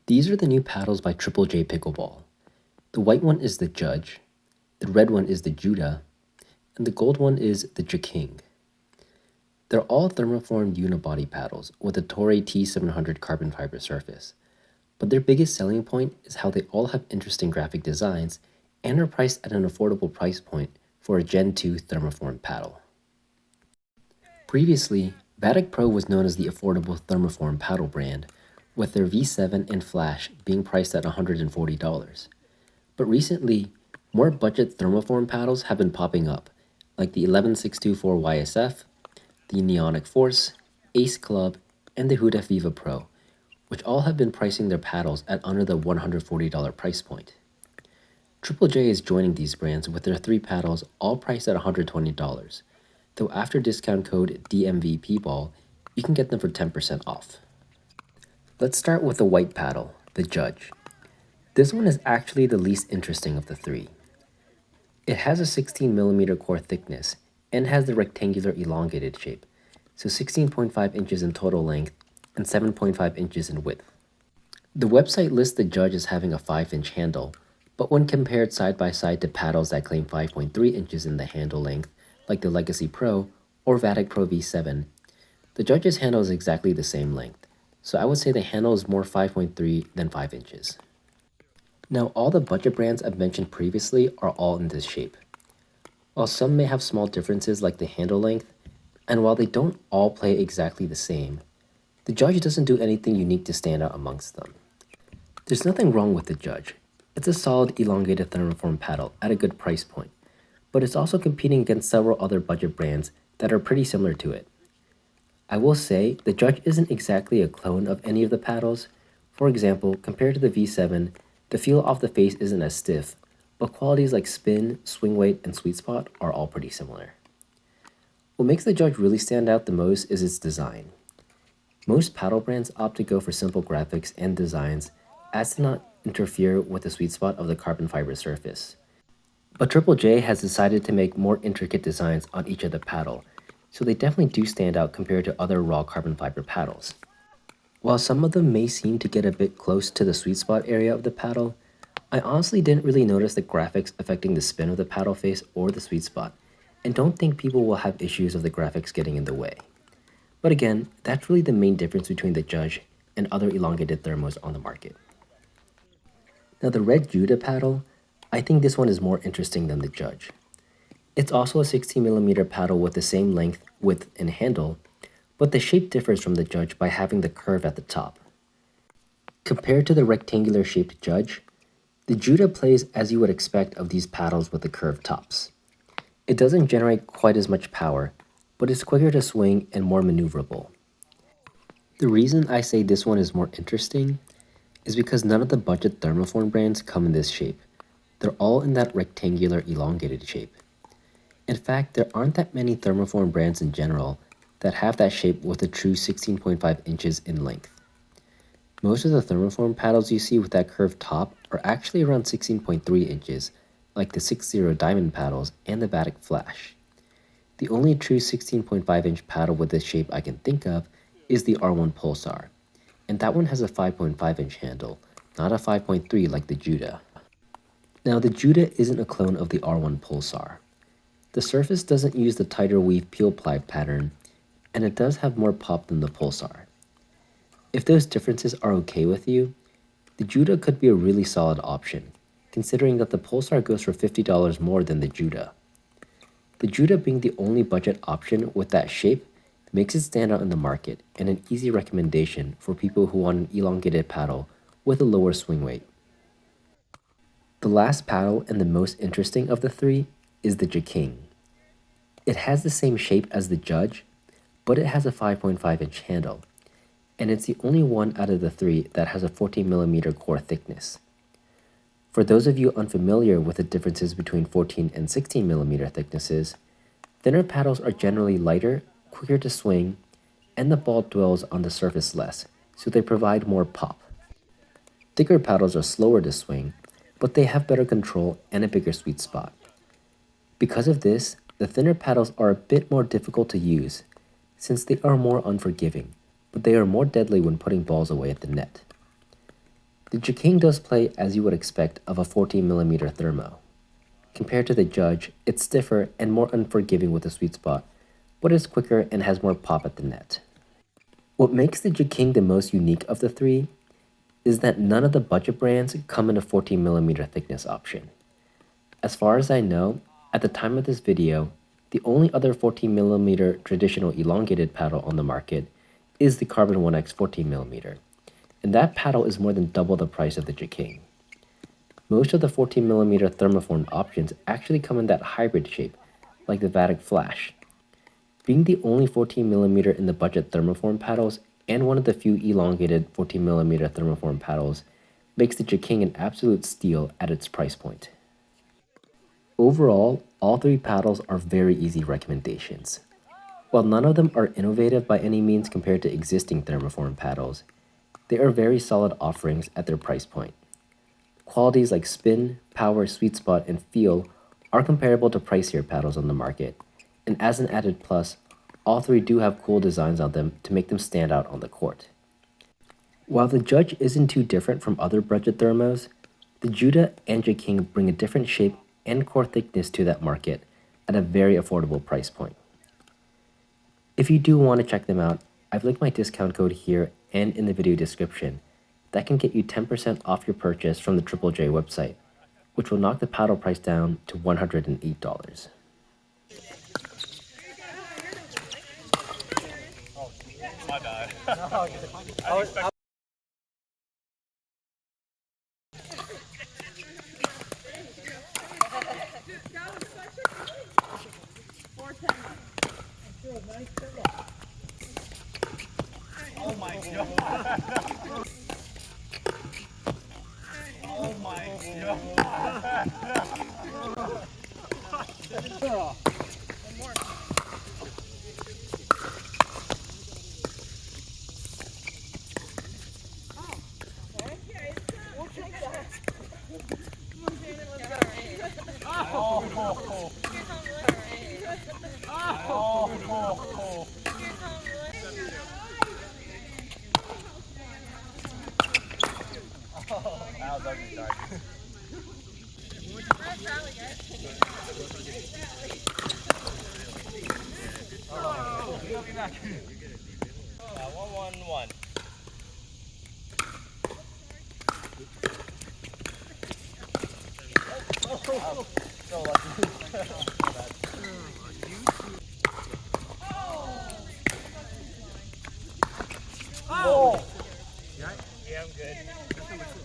These are the new paddles by Triple J Pickleball. The white one is the Judge, the red one is the Judah, and the gold one is the Jahking. They're all thermoformed unibody paddles with a Toray T700 carbon fiber surface, but their biggest selling point is how they all have interesting graphic designs and are priced at an affordable price point for a Gen 2 thermoformed paddle. Previously, Vatic Pro was known as the affordable thermoform paddle brand, with their V7 and Flash being priced at $140. But recently, more budget thermoform paddles have been popping up, like the 11624 YSF, the Neonic Force, Ace Club, and the Huda Viva Pro, which all have been pricing their paddles at under the $140 price point. Triple J is joining these brands with their 3 paddles all priced at $120, though after discount code DMVPBALL, you can get them for 10% off. Let's start with the white paddle, the Judge. This one is actually the least interesting of the 3. It has a 16mm core thickness and has the rectangular elongated shape, so 16.5 inches in total length and 7.5 inches in width. The website lists the Judge as having a 5-inch handle, but when compared side by side to paddles that claim 5.3 inches in the handle length, like the Legacy Pro or Vatic Pro V7, the Judge's handle is exactly the same length, so I would say the handle is more 5.3 than 5 inches. Now, all the budget brands I've mentioned previously are all in this shape. While some may have small differences like the handle length, and while they don't all play exactly the same, the Judge doesn't do anything unique to stand out amongst them. There's nothing wrong with the Judge. It's a solid elongated thermoform paddle at a good price point, but it's also competing against several other budget brands that are pretty similar to it. I will say the Judge isn't exactly a clone of any of the paddles. For example, compared to the V7, the feel off the face isn't as stiff, but qualities like spin, swing weight, and sweet spot are all pretty similar. What makes the Judge really stand out the most is its design. Most paddle brands opt to go for simple graphics and designs as to not interfere with the sweet spot of the carbon fiber surface. But Triple J has decided to make more intricate designs on each of the paddle, so they definitely do stand out compared to other raw carbon fiber paddles. While some of them may seem to get a bit close to the sweet spot area of the paddle, I honestly didn't really notice the graphics affecting the spin of the paddle face or the sweet spot, and don't think people will have issues of the graphics getting in the way. But again, that's really the main difference between the Judge and other elongated thermos on the market. Now the red Judah paddle, I think this one is more interesting than the Judge. It's also a 16mm paddle with the same length, width, and handle, but the shape differs from the Judge by having the curve at the top. Compared to the rectangular shaped Judge, the Judah plays as you would expect of these paddles with the curved tops. It doesn't generate quite as much power, but it's quicker to swing and more maneuverable. The reason I say this one is more interesting is because none of the budget thermoform brands come in this shape. They're all in that rectangular elongated shape. In fact, there aren't that many thermoform brands in general that have that shape with a true 16.5 inches in length. Most of the thermoform paddles you see with that curved top are actually around 16.3 inches, like the 6.0 diamond paddles and the Vatic Flash. The only true 16.5 inch paddle with this shape I can think of is the R1 Pulsar, and that one has a 5.5 inch handle, not a 5.3 like the Judah. Now the Judah isn't a clone of the R1 Pulsar. The surface doesn't use the tighter weave peel ply pattern, and it does have more pop than the Pulsar. If those differences are okay with you, the Judah could be a really solid option, considering that the Pulsar goes for $50 more than the Judah. The Judah being the only budget option with that shape makes it stand out in the market and an easy recommendation for people who want an elongated paddle with a lower swing weight. The last paddle and the most interesting of the 3 is the Jahking. It has the same shape as the Judge, but it has a 5.5 inch handle, and it's the only one out of the 3 that has a 14mm core thickness. For those of you unfamiliar with the differences between 14 and 16mm thicknesses, thinner paddles are generally lighter, quicker to swing, and the ball dwells on the surface less, so they provide more pop. Thicker paddles are slower to swing, but they have better control and a bigger sweet spot. Because of this, the thinner paddles are a bit more difficult to use, since they are more unforgiving, but they are more deadly when putting balls away at the net. The Jahking does play as you would expect of a 14mm thermo. Compared to the Judge, it's stiffer and more unforgiving with a sweet spot, but is quicker and has more pop at the net. What makes the Jahking the most unique of the three is that none of the budget brands come in a 14mm thickness option. As far as I know, at the time of this video, the only other 14mm traditional elongated paddle on the market is the Carbon 1X 14mm, and that paddle is more than double the price of the Jahking. Most of the 14mm thermoformed options actually come in that hybrid shape, like the Vatic Flash. Being the only 14mm in the budget thermoform paddles and one of the few elongated 14mm thermoform paddles makes the Jahking an absolute steal at its price point. Overall, all three paddles are very easy recommendations. While none of them are innovative by any means compared to existing thermoform paddles, they are very solid offerings at their price point. Qualities like spin, power, sweet spot, and feel are comparable to pricier paddles on the market, and as an added plus, all three do have cool designs on them to make them stand out on the court. While the Judge isn't too different from other budget thermos, the Judah and Jahking bring a different shape and core thickness to that market at a very affordable price point. If you do want to check them out, I've linked my discount code here and in the video description. That can get you 10% off your purchase from the Triple J website, which will knock the paddle price down to $108. My bad. Oh my god. Oh my god. One. So lucky. Oh! Yeah, I'm good.